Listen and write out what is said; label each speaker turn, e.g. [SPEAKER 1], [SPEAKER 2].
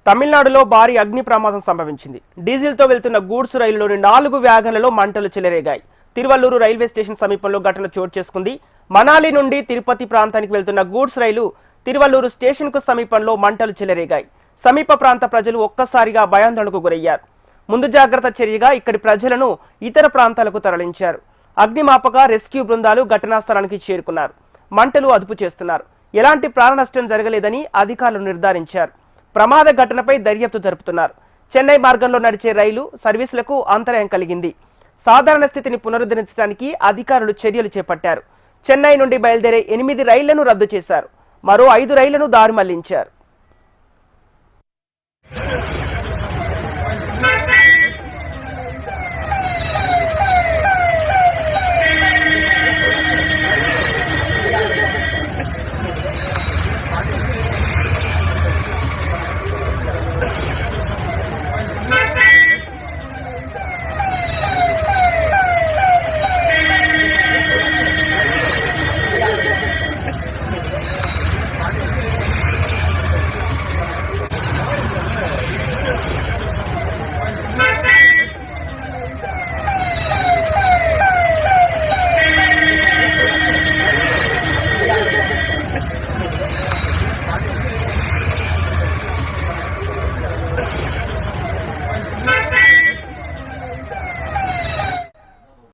[SPEAKER 1] తమిళనాడులో భారీ అగ్ని ప్రమాదం సంభవించింది. డీజిల్తో వెళ్తున్న గూడ్స్ రైలులోని 4 వ్యాగన్లలో మంటలు చెలరేగాయి. తిరువల్లూరు రైల్వే స్టేషన్ సమీపంలో ఘటన చోటు చేసుకుంది. మనాలి నుండి తిరుపతి ప్రాంతానికి వెళ్తున్న గూడ్స్ రైలు తిరువల్లూరు స్టేషన్కు సమీపంలో మంటలు చెలరేగాయి. సమీప ప్రాంత ప్రజలు ఒక్కసారిగా భయాందోళనకు గురయ్యారు. ముందు జాగ్రత్త చర్యగా ఇక్కడి ప్రజలను ఇతర ప్రాంతాలకు తరలించారు. అగ్నిమాపక రెస్క్యూ బృందాలు ఘటనా స్థలానికి చేరుకున్నారు. మంటలు అదుపు చేస్తున్నారు. ఎలాంటి ప్రాణ నష్టం జరగలేదని అధికారులు నిర్ధారించారు. ప్రమాద ఘటనపై దర్యాప్తు జరుపుతున్నారు. చెన్నై మార్గంలో నడిచే రైలు సర్వీసులకు అంతరాయం కలిగింది. సాధారణ స్థితిని పునరుద్ధరించడానికి అధికారులు చర్యలు చేపట్టారు. చెన్నై నుండి బయలుదేరే 8 రైళ్లను రద్దు చేశారు. మరో 5 రైళ్లను దారి మళ్లించారు.